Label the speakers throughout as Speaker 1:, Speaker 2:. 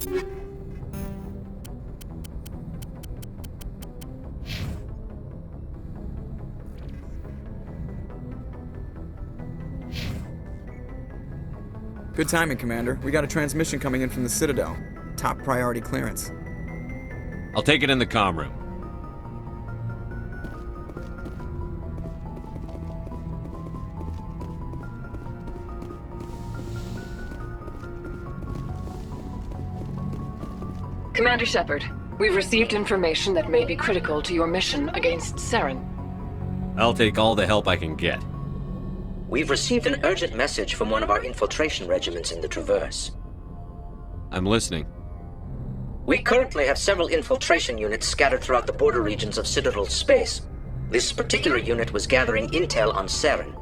Speaker 1: Good timing, Commander. We got a transmission coming in from the Citadel. Top priority clearance.
Speaker 2: I'll take it in the comm room.
Speaker 3: Commander Shepard, we've received information that may be critical to your mission against Saren.
Speaker 2: I'll take all the help I can get.
Speaker 4: We've received an urgent message from one of our infiltration regiments in the Traverse.
Speaker 2: I'm listening.
Speaker 4: We currently have several infiltration units scattered throughout the border regions of Citadel space. This particular unit was gathering intel on Saren.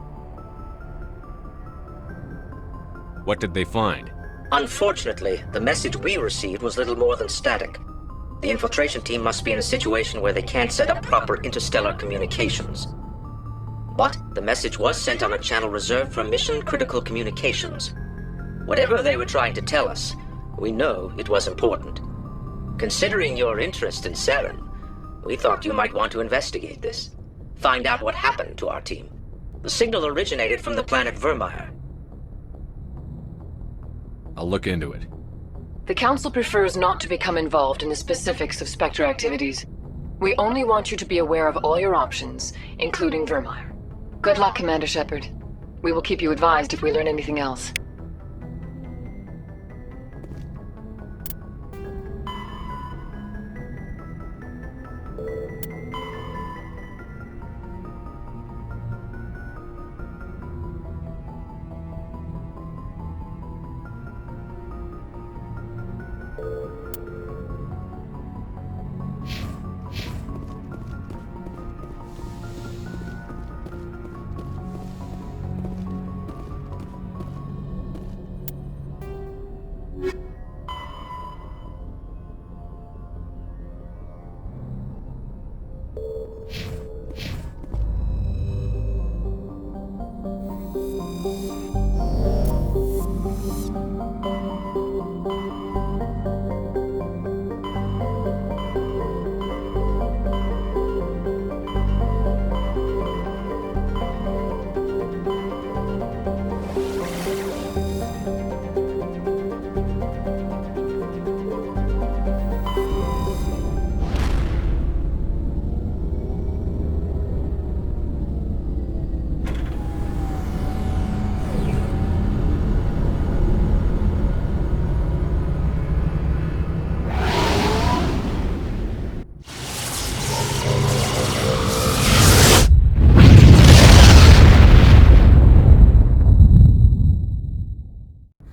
Speaker 2: What did they find?
Speaker 4: Unfortunately, the message we received was little more than static. The infiltration team must be in a situation where they can't set up proper interstellar communications. But the message was sent on a channel reserved for mission-critical communications. Whatever they were trying to tell us, we know it was important. Considering your interest in Saren, we thought you might want to investigate this. Find out what happened to our team. The signal originated from the planet Vermeer.
Speaker 2: I'll look into it.
Speaker 3: The Council prefers not to become involved in the specifics of Spectre activities. We only want you to be aware of all your options, including Vermeer. Good luck, Commander Shepard. We will keep you advised if we learn anything else.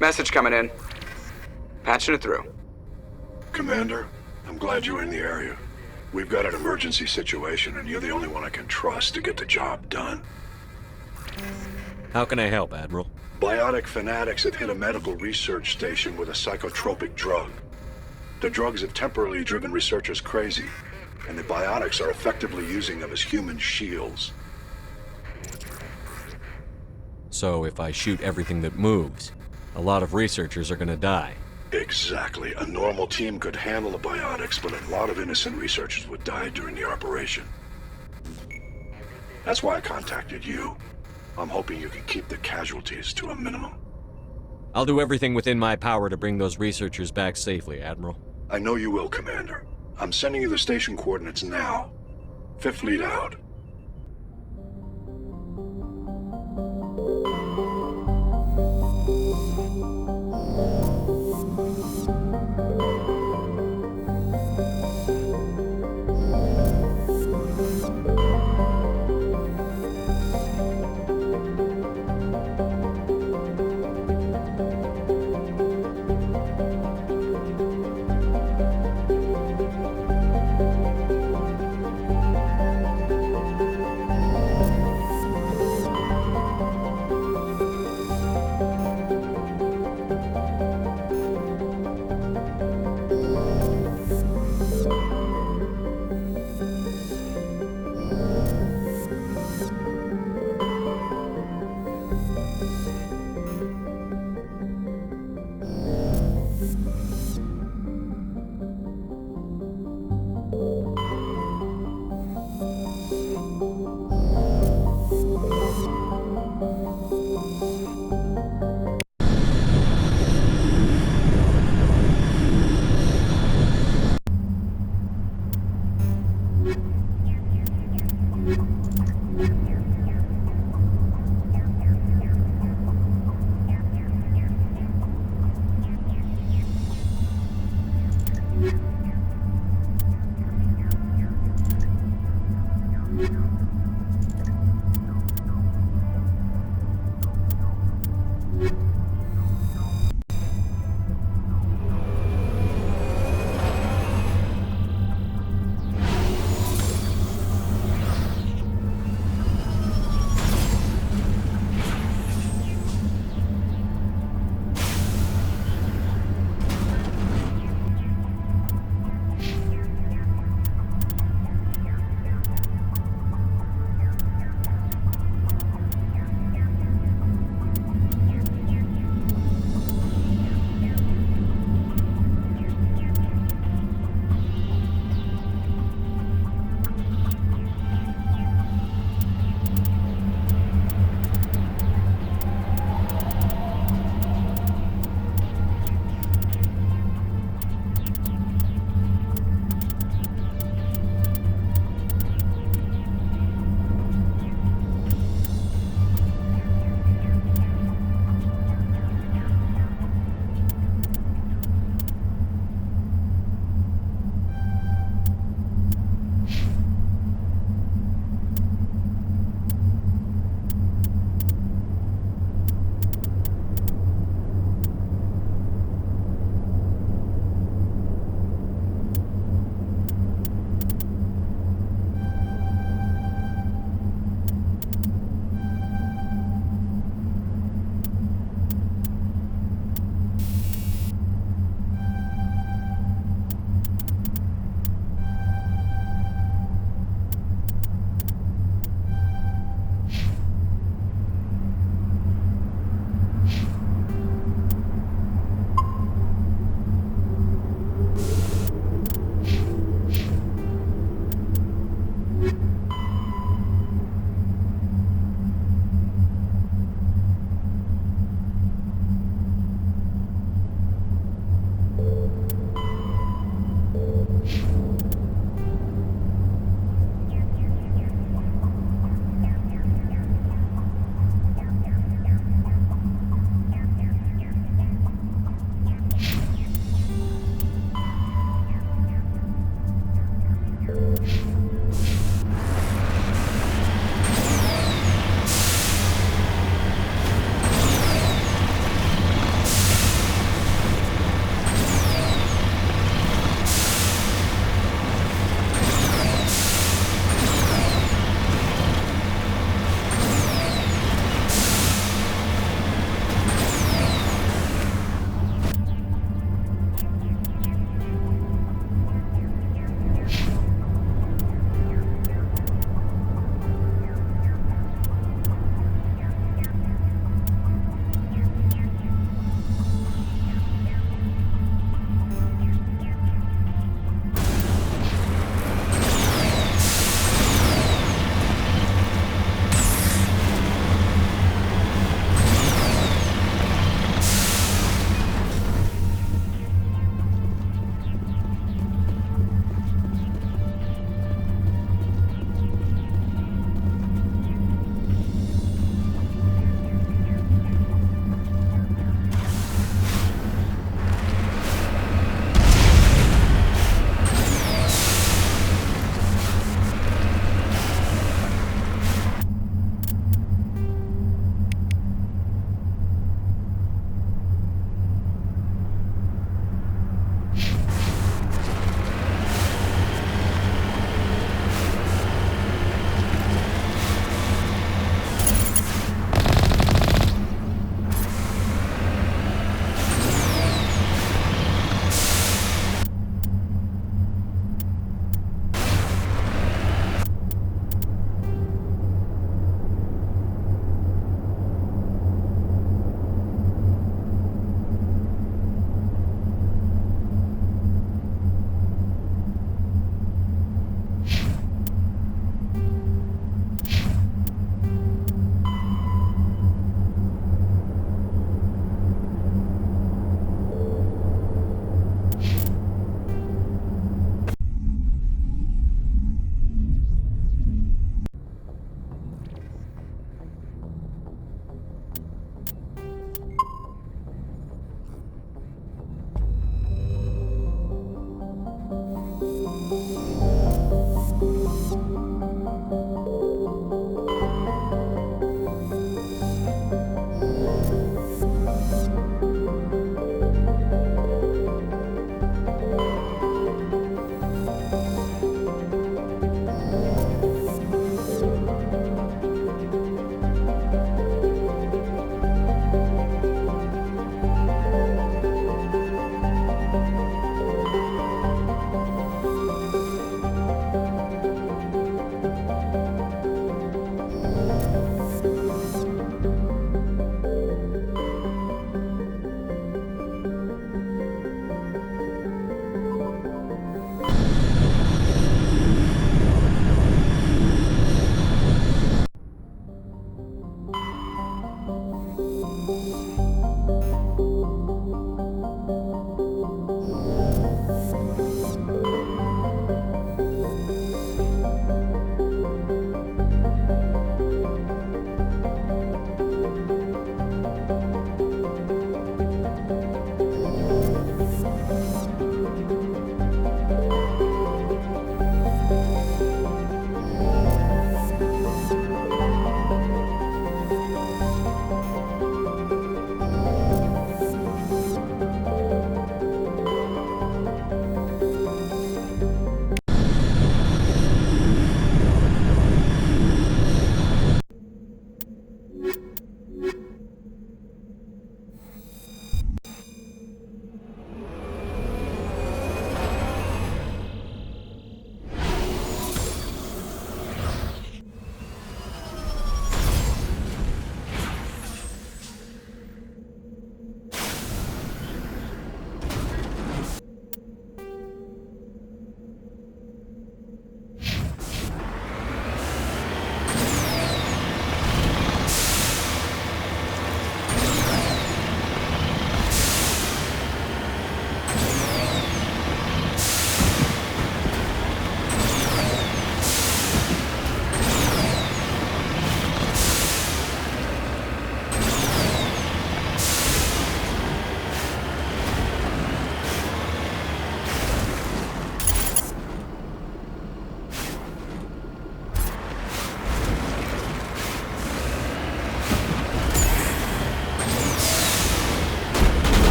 Speaker 1: Message coming in. Patching it through.
Speaker 5: Commander, I'm glad you're in the area. We've got an emergency situation, and you're the only one I can trust to get the job done.
Speaker 2: How can I help, Admiral?
Speaker 5: Biotic fanatics have hit a medical research station with a psychotropic drug. The drugs have temporarily driven researchers crazy, and the biotics are effectively using them as human shields.
Speaker 2: So if I shoot everything that moves, a lot of researchers are gonna die.
Speaker 5: Exactly. A normal team could handle the biotics, but a lot of innocent researchers would die during the operation. That's why I contacted you. I'm hoping you can keep the casualties to a minimum.
Speaker 2: I'll do everything within my power to bring those researchers back safely, Admiral.
Speaker 5: I know you will, Commander. I'm sending you the station coordinates now. Fifth Fleet out.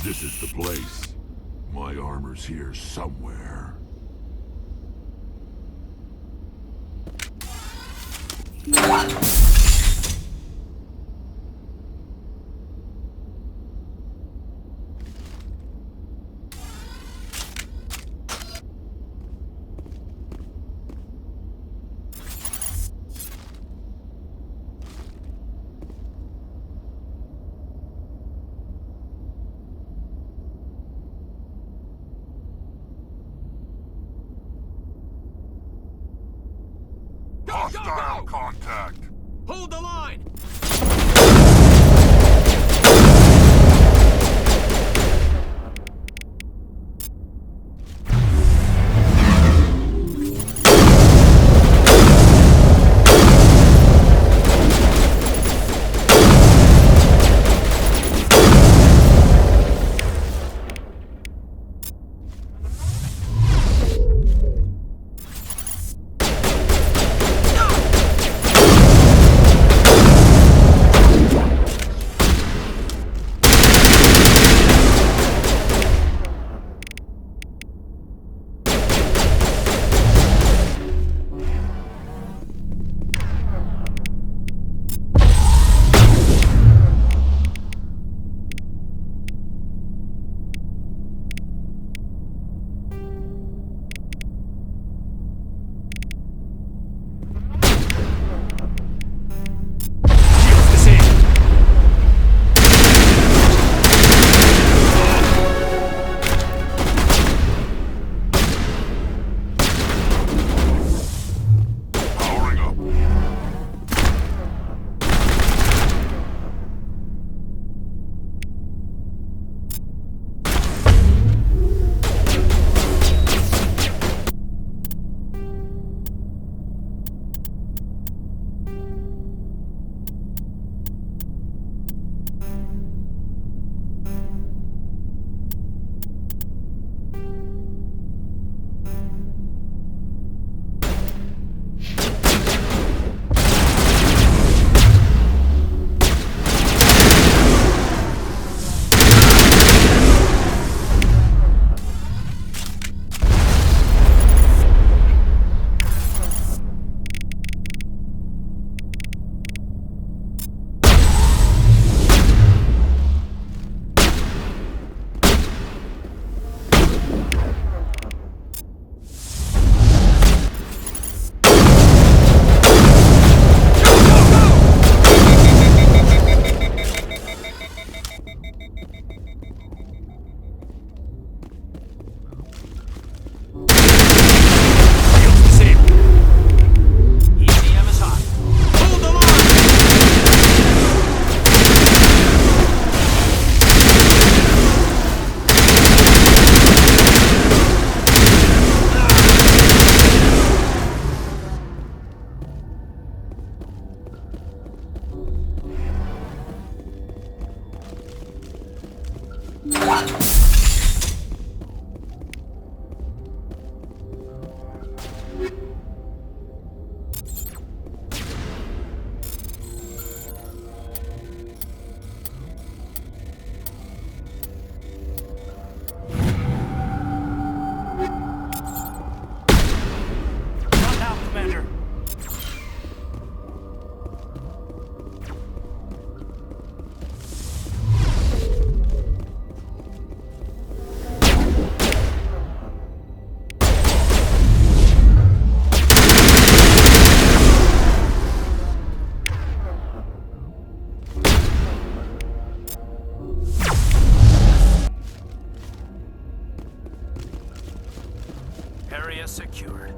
Speaker 6: This is the place. My armor's here somewhere. Hostile contact!
Speaker 2: Hold the line!
Speaker 7: Area secured.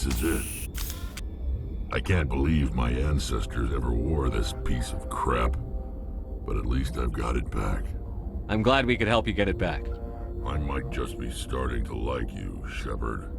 Speaker 6: this is it. I can't believe my ancestors ever wore this piece of crap. But at least I've got it back.
Speaker 2: I'm glad we could help you get it back.
Speaker 6: I might just be starting to like you, Shepard.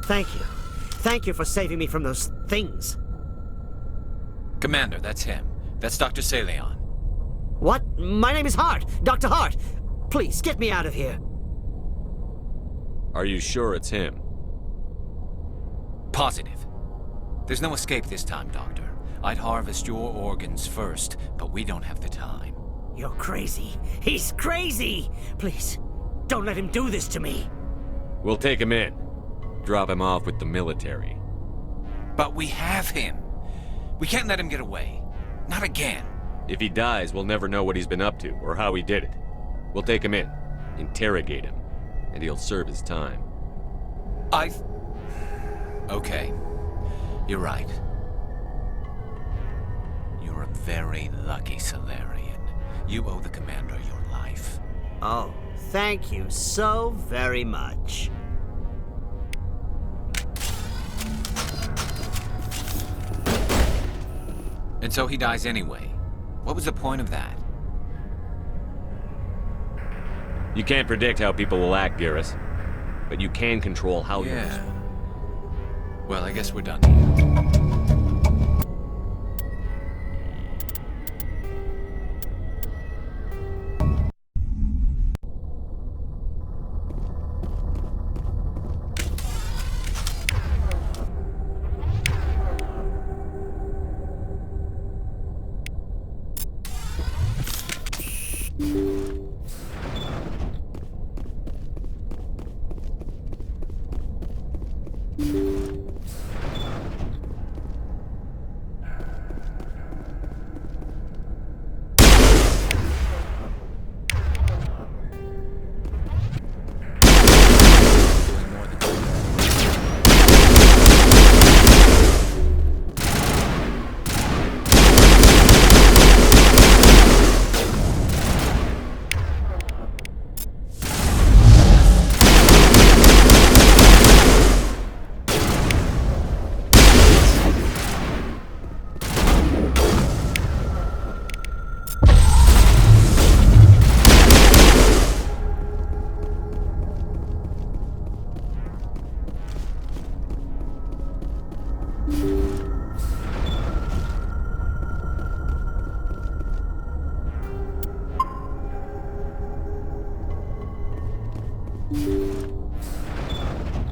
Speaker 8: Thank you. Thank you for saving me from those things.
Speaker 7: Commander, that's him. That's Dr. Saleon.
Speaker 8: What? My name is Hart. Dr. Hart. Please, get me out of here.
Speaker 2: Are you sure it's him?
Speaker 7: Positive. There's no escape this time, Doctor. I'd harvest your organs first, but we don't have the time.
Speaker 8: You're crazy. He's crazy! Please, don't let him do this to me.
Speaker 2: We'll take him in. Drop him off with the military.
Speaker 7: But we have him. We can't let him get away. Not again.
Speaker 2: If he dies, we'll never know what he's been up to or how he did it. We'll take him in, interrogate him, and he'll serve his time.
Speaker 7: Okay. You're right. You're a very lucky Solarian. You owe the Commander your life.
Speaker 8: Oh, thank you so very much.
Speaker 7: And so he dies anyway. What was the point of that?
Speaker 2: You can't predict how people will act, Garrus. But you can control how you respond.
Speaker 7: Well, I guess we're done here.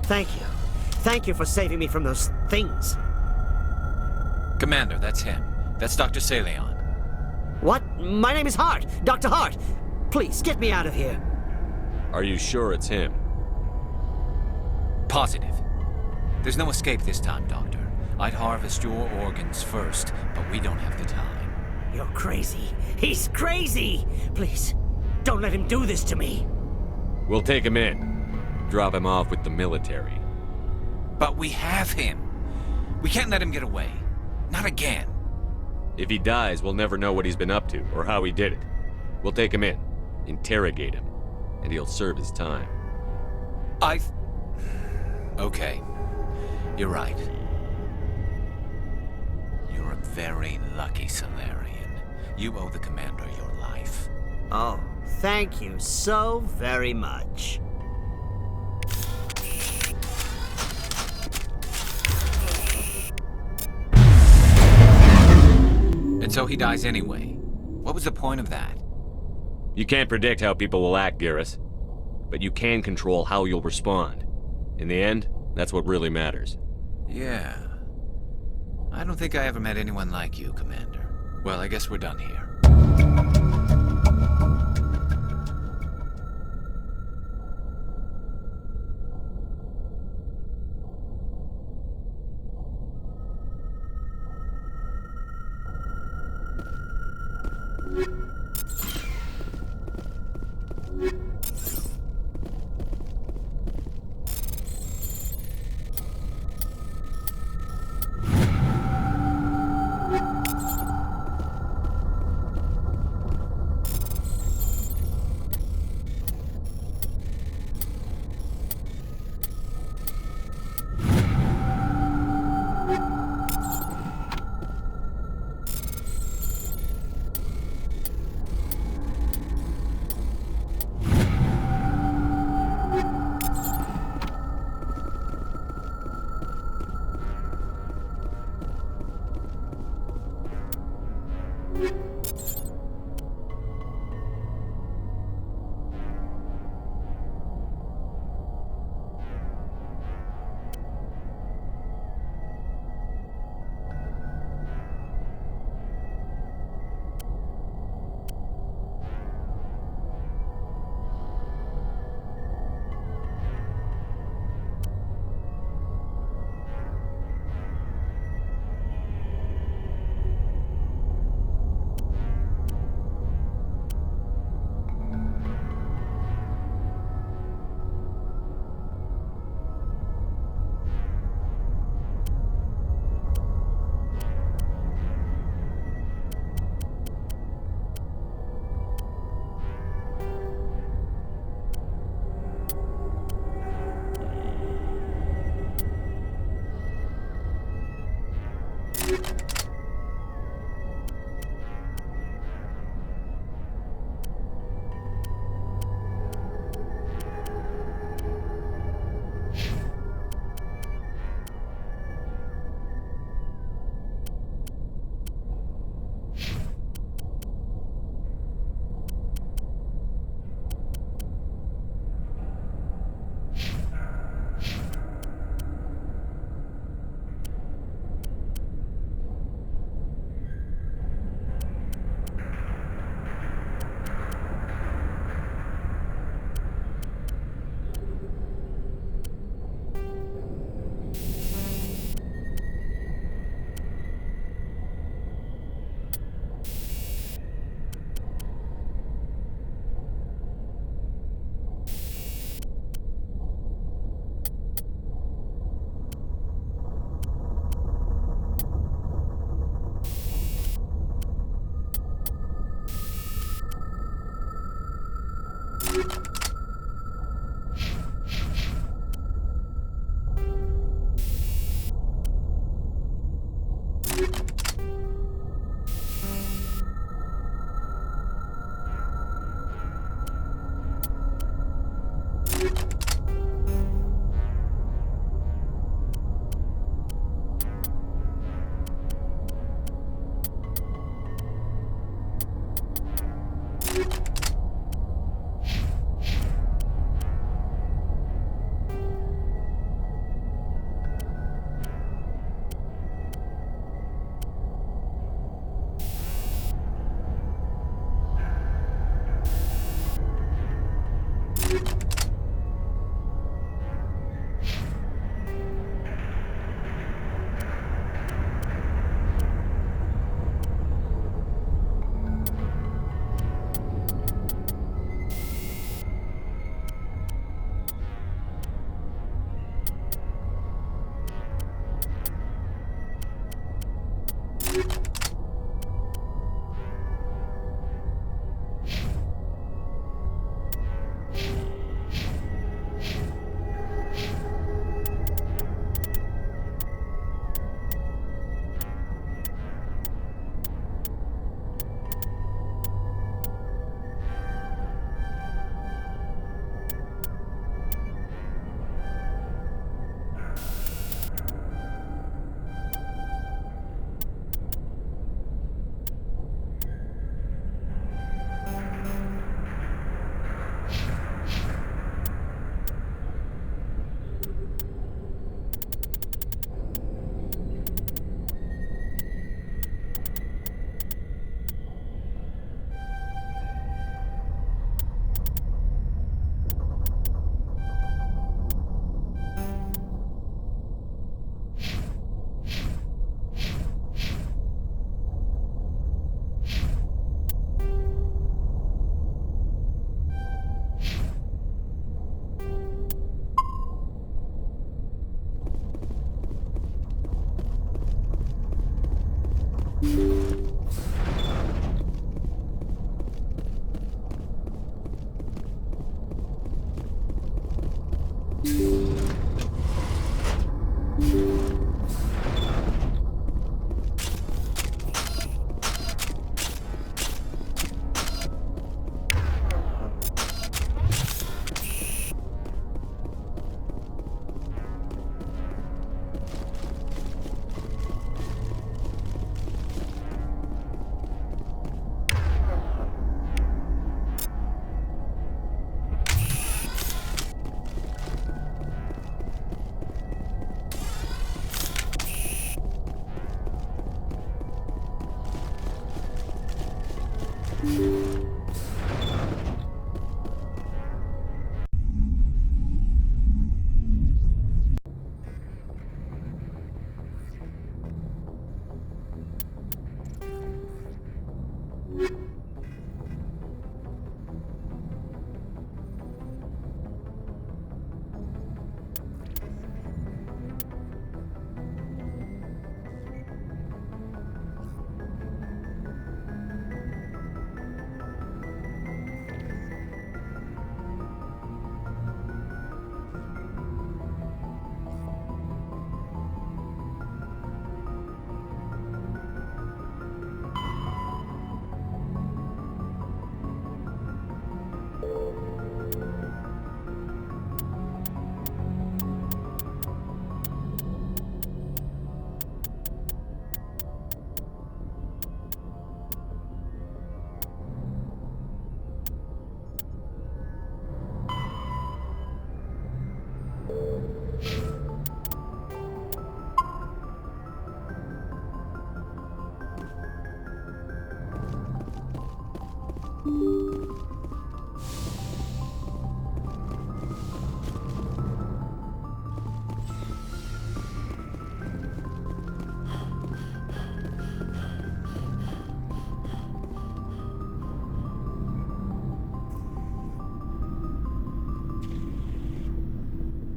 Speaker 8: Thank you. Thank you for saving me from those things.
Speaker 7: Commander, that's him. That's Dr. Saleon.
Speaker 8: What? My name is Hart. Dr. Hart. Please, get me out of here.
Speaker 2: Are you sure it's him?
Speaker 7: Positive. There's no escape this time, Doctor. I'd harvest your organs first, but we don't have the time.
Speaker 8: You're crazy. He's crazy! Please, don't let him do this to me.
Speaker 2: We'll take him in. Drop him off with the military.
Speaker 7: But we have him. We can't let him get away. Not again.
Speaker 2: If he dies, we'll never know what he's been up to or how he did it. We'll take him in, interrogate him, and he'll serve his time.
Speaker 7: Okay. You're right. You're a very lucky Solarian. You owe the Commander your life.
Speaker 8: Oh, thank you so very much.
Speaker 7: And so he dies anyway. What was the point of that?
Speaker 2: You can't predict how people will act, Garrus. But you can control how you'll respond. In the end, that's what really matters.
Speaker 7: Yeah. I don't think I ever met anyone like you, Commander. Well, I guess we're done here.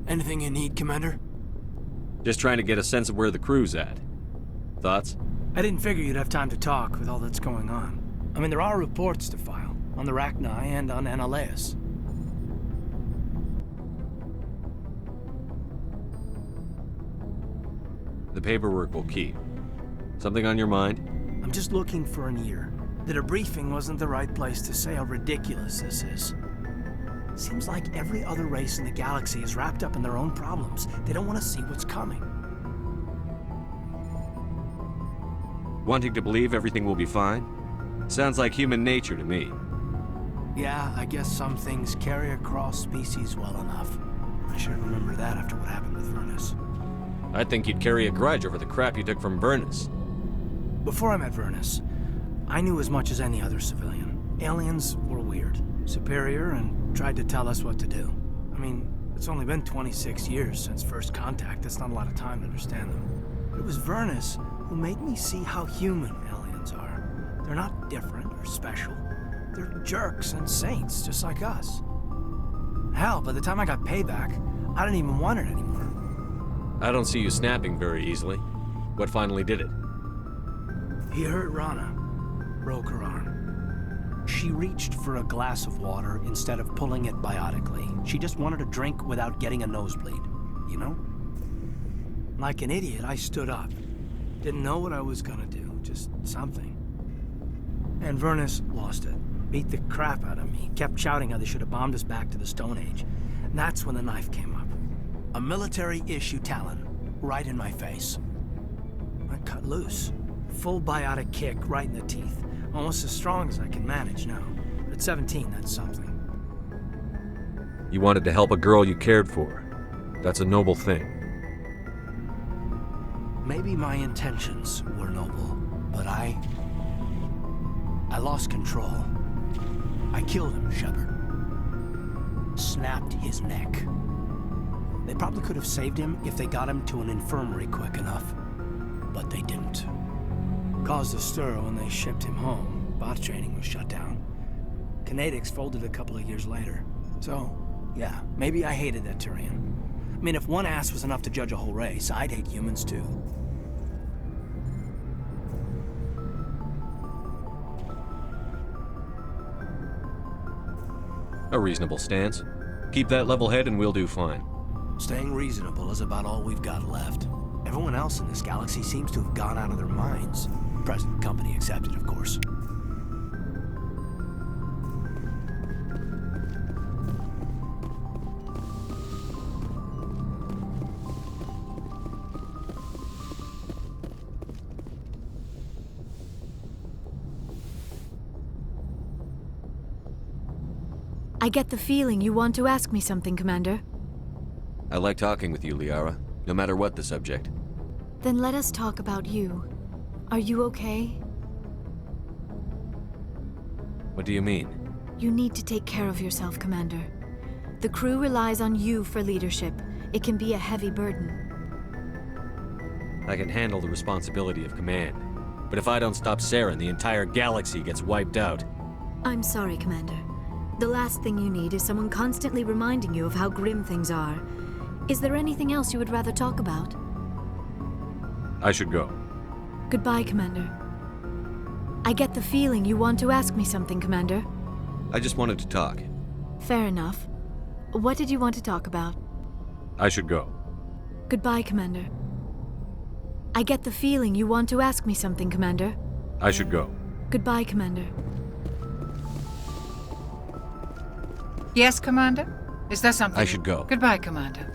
Speaker 9: Anything you need, Commander?
Speaker 2: Just trying to get a sense of where the crew's at. Thoughts?
Speaker 9: I didn't figure you'd have time to talk with all that's going on. I mean, there are reports to file, on the Rachni and on Annaleus.
Speaker 2: The paperwork will keep. Something on your mind?
Speaker 9: I'm just looking for an ear. The debriefing wasn't the right place to say how ridiculous this is. Seems like every other race in the galaxy is wrapped up in their own problems. They don't want to see what's coming.
Speaker 2: Wanting to believe everything will be fine? Sounds like human nature to me.
Speaker 9: Yeah, I guess some things carry across species well enough. I should remember that after what happened with Vernus.
Speaker 2: I think you'd carry a grudge over the crap you took from Vernus.
Speaker 9: Before I met Vernus, I knew as much as any other civilian. Aliens were weird, superior, and tried to tell us what to do. I mean, it's only been 26 years since first contact. That's not a lot of time to understand them. But it was Vernus who made me see how human aliens are. They're not different or special. They're jerks and saints, just like us. Hell, by the time I got payback, I didn't even want it anymore.
Speaker 2: I don't see you snapping very easily. What finally did it?
Speaker 9: He hurt Rana. Broke her arm. She reached for a glass of water instead of pulling it biotically. She just wanted a drink without getting a nosebleed, you know? Like an idiot, I stood up. Didn't know what I was gonna do, just something. And Vernus lost it. Beat the crap out of me. Kept shouting how they should have bombed us back to the Stone Age. And that's when the knife came up. A military-issue talon, right in my face. I cut loose. Full biotic kick right in the teeth. Almost as strong as I can manage now. At 17, that's something.
Speaker 2: You wanted to help a girl you cared for. That's a noble thing.
Speaker 9: Maybe my intentions were noble, but I lost control. I killed him, Shepard. Snapped his neck. They probably could have saved him if they got him to an infirmary quick enough. But they didn't. Caused a stir when they shipped him home. Bot training was shut down. Kinetics folded a couple of years later. So, yeah, maybe I hated that Turian. I mean, if one ass was enough to judge a whole race, I'd hate humans too.
Speaker 2: A reasonable stance. Keep that level head and we'll do fine.
Speaker 9: Staying reasonable is about all we've got left. Everyone else in this galaxy seems to have gone out of their minds. Present company accepted, of course.
Speaker 10: I get the feeling you want to ask me something, Commander.
Speaker 2: I like talking with you, Liara, no matter what the subject.
Speaker 10: Then let us talk about you. Are you okay?
Speaker 2: What do you mean?
Speaker 10: You need to take care of yourself, Commander. The crew relies on you for leadership. It can be a heavy burden.
Speaker 2: I can handle the responsibility of command. But if I don't stop Saren, the entire galaxy gets wiped out.
Speaker 10: I'm sorry, Commander. The last thing you need is someone constantly reminding you of how grim things are. Is there anything else you would rather talk about?
Speaker 2: I should go.
Speaker 10: Goodbye, Commander. I get the feeling you want to ask me something, Commander.
Speaker 2: I just wanted to talk.
Speaker 10: Fair enough. What did you want to talk about?
Speaker 2: I should go.
Speaker 10: Goodbye, Commander. I get the feeling you want to ask me something, Commander.
Speaker 2: I should go.
Speaker 10: Goodbye, Commander.
Speaker 11: Yes, Commander? Is there something?
Speaker 2: I should go.
Speaker 11: Goodbye, Commander.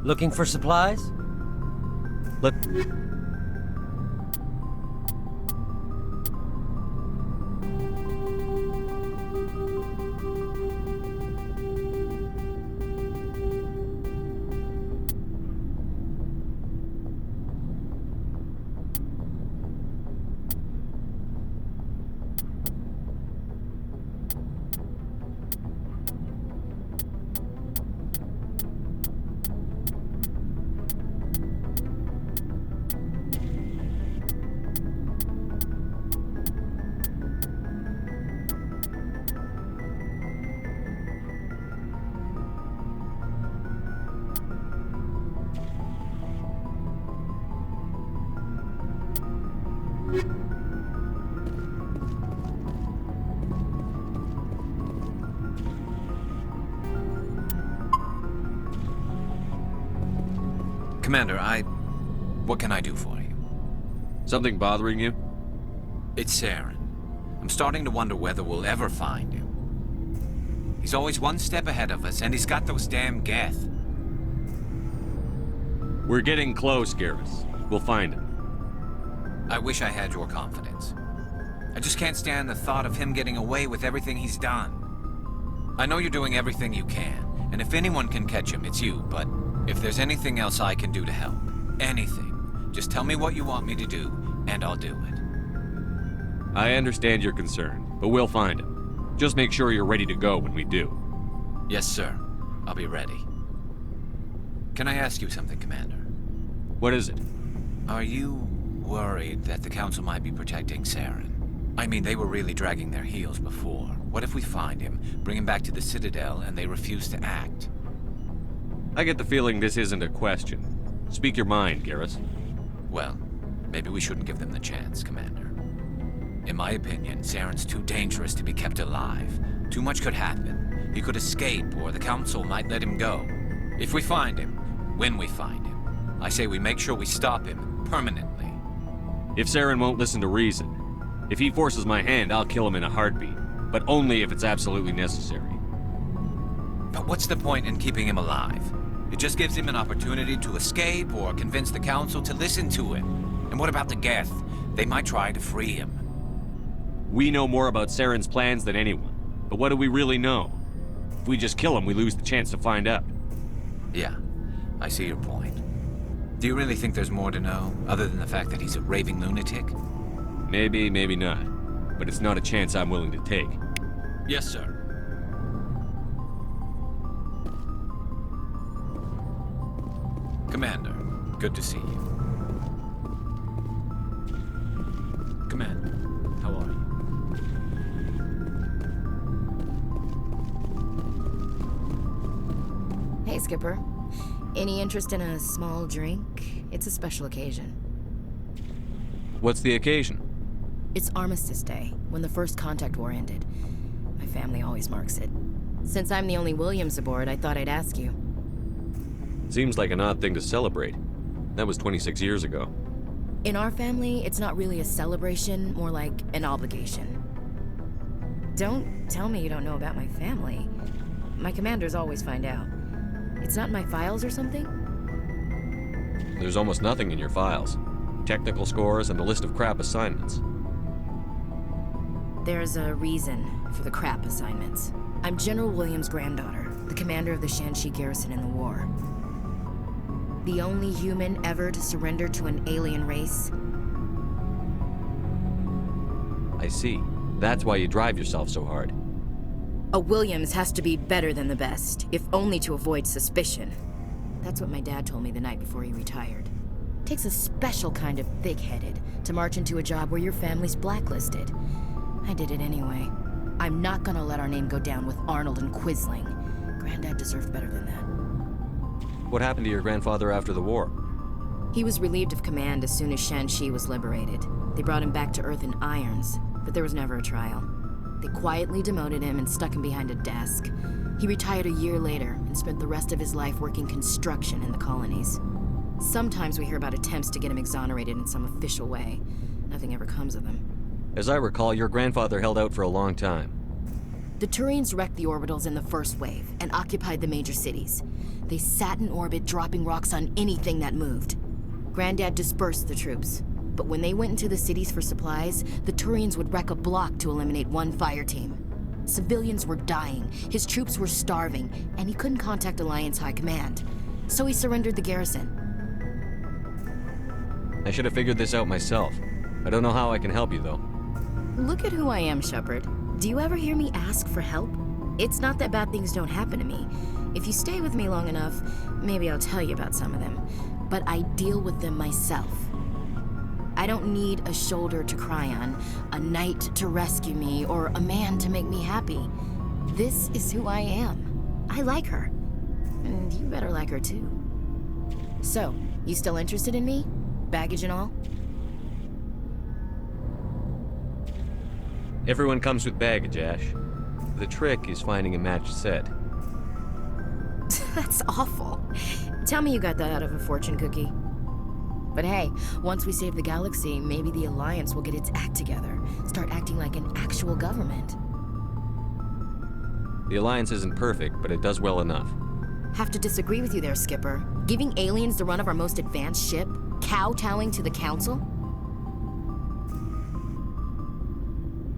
Speaker 12: Looking for supplies?
Speaker 7: Commander, what can I do for you?
Speaker 2: Something bothering you?
Speaker 7: It's Saren. I'm starting to wonder whether we'll ever find him. He's always one step ahead of us, and he's got those damn Geth.
Speaker 2: We're getting close, Garrus. We'll find him.
Speaker 7: I wish I had your confidence. I just can't stand the thought of him getting away with everything he's done. I know you're doing everything you can, and if anyone can catch him, it's you, but if there's anything else I can do to help, anything, just tell me what you want me to do, and I'll do it.
Speaker 2: I understand your concern, but we'll find him. Just make sure you're ready to go when we do.
Speaker 7: Yes, sir. I'll be ready. Can I ask you something, Commander?
Speaker 2: What is it?
Speaker 7: Are you worried that the Council might be protecting Saren? I mean, they were really dragging their heels before. What if we find him, bring him back to the Citadel, and they refuse to act?
Speaker 2: I get the feeling this isn't a question. Speak your mind, Garrus.
Speaker 7: Well, maybe we shouldn't give them the chance, Commander. In my opinion, Saren's too dangerous to be kept alive. Too much could happen. He could escape, or the Council might let him go. If we find him, when we find him, I say we make sure we stop him, permanently.
Speaker 2: If Saren won't listen to reason, if he forces my hand, I'll kill him in a heartbeat. But only if it's absolutely necessary.
Speaker 7: But what's the point in keeping him alive? It just gives him an opportunity to escape or convince the Council to listen to him. And what about the Geth? They might try to free him.
Speaker 2: We know more about Saren's plans than anyone. But what do we really know? If we just kill him, we lose the chance to find out.
Speaker 7: Yeah, I see your point. Do you really think there's more to know, other than the fact that he's a raving lunatic?
Speaker 2: Maybe, maybe not. But it's not a chance I'm willing to take.
Speaker 7: Yes, sir. Commander, good to see you. Commander, how are you?
Speaker 13: Hey, Skipper. Any interest in a small drink? It's a special occasion.
Speaker 2: What's the occasion?
Speaker 13: It's Armistice Day, when the First Contact War ended. My family always marks it. Since I'm the only Williams aboard, I thought I'd ask you.
Speaker 2: Seems like an odd thing to celebrate. That was 26 years ago.
Speaker 13: In our family, it's not really a celebration, more like an obligation. Don't tell me you don't know about my family. My commanders always find out. It's not in my files or something?
Speaker 2: There's almost nothing in your files. Technical scores and a list of crap assignments.
Speaker 13: There's a reason for the crap assignments. I'm General Williams' granddaughter, the commander of the Shanxi garrison in the war. The only human ever to surrender to an alien race.
Speaker 2: I see. That's why you drive yourself so hard.
Speaker 13: A Williams has to be better than the best, if only to avoid suspicion. That's what my dad told me the night before he retired. Takes a special kind of thick-headed to march into a job where your family's blacklisted. I did it anyway. I'm not gonna let our name go down with Arnold and Quisling. Granddad deserved better than that.
Speaker 2: What happened to your grandfather after the war?
Speaker 13: He was relieved of command as soon as Shanxi was liberated. They brought him back to Earth in irons, but there was never a trial. They quietly demoted him and stuck him behind a desk. He retired a year later and spent the rest of his life working construction in the colonies. Sometimes we hear about attempts to get him exonerated in some official way. Nothing ever comes of them.
Speaker 2: As I recall, your grandfather held out for a long time.
Speaker 13: The Turians wrecked the orbitals in the first wave and occupied the major cities. They sat in orbit, dropping rocks on anything that moved. Granddad dispersed the troops, but when they went into the cities for supplies, the Turians would wreck a block to eliminate one fire team. Civilians were dying, his troops were starving, and he couldn't contact Alliance High Command. So he surrendered the garrison.
Speaker 2: I should have figured this out myself. I don't know how I can help you, though.
Speaker 13: Look at who I am, Shepard. Do you ever hear me ask for help? It's not that bad things don't happen to me. If you stay with me long enough, maybe I'll tell you about some of them. But I deal with them myself. I don't need a shoulder to cry on, a knight to rescue me, or a man to make me happy. This is who I am. I like her. And you better like her too. So, you still interested in me? Baggage and all?
Speaker 2: Everyone comes with baggage, Ash. The trick is finding a matched set.
Speaker 13: That's awful. Tell me you got that out of a fortune cookie. But hey, once we save the galaxy, maybe the Alliance will get its act together. Start acting like an actual government.
Speaker 2: The Alliance isn't perfect, but it does well enough.
Speaker 13: Have to disagree with you there, Skipper. Giving aliens the run of our most advanced ship? Kowtowing to the Council?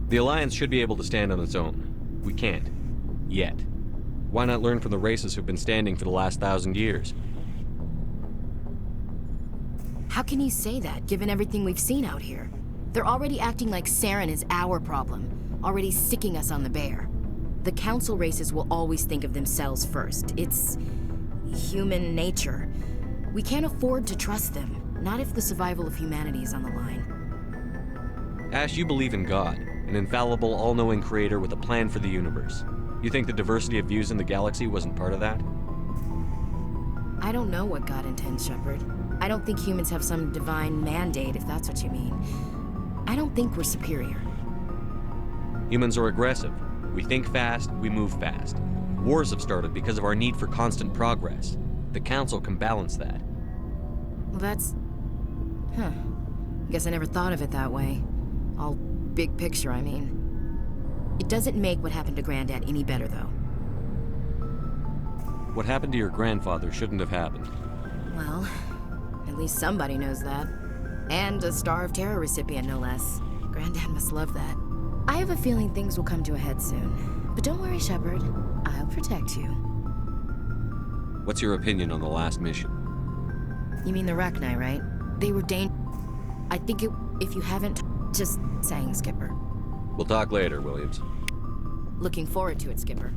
Speaker 2: The Alliance should be able to stand on its own. We can't. Yet. Why not learn from the races who've been standing for the last 1,000 years?
Speaker 13: How can you say that, given everything we've seen out here? They're already acting like Saren is our problem, already sticking us on the bear. The Council races will always think of themselves first. It's human nature. We can't afford to trust them, not if the survival of humanity is on the line.
Speaker 2: Ash, you believe in God, an infallible, all-knowing creator with a plan for the universe. You think the diversity of views in the galaxy wasn't part of that?
Speaker 13: I don't know what God intends, Shepard. I don't think humans have some divine mandate, if that's what you mean. I don't think we're superior.
Speaker 2: Humans are aggressive. We think fast, we move fast. Wars have started because of our need for constant progress. The Council can balance that.
Speaker 13: Well, that's... Guess I never thought of it that way. All big picture, I mean. It doesn't make what happened to Granddad any better, though.
Speaker 2: What happened to your grandfather shouldn't have happened.
Speaker 13: Well, at least somebody knows that. And a Star of Terror recipient, no less. Granddad must love that. I have a feeling things will come to a head soon. But don't worry, Shepard. I'll protect you.
Speaker 2: What's your opinion on the last mission?
Speaker 13: You mean the Rachni, right? They were I think if you haven't... Just saying, Skipper.
Speaker 2: We'll talk later, Williams.
Speaker 13: Looking forward to it, Skipper.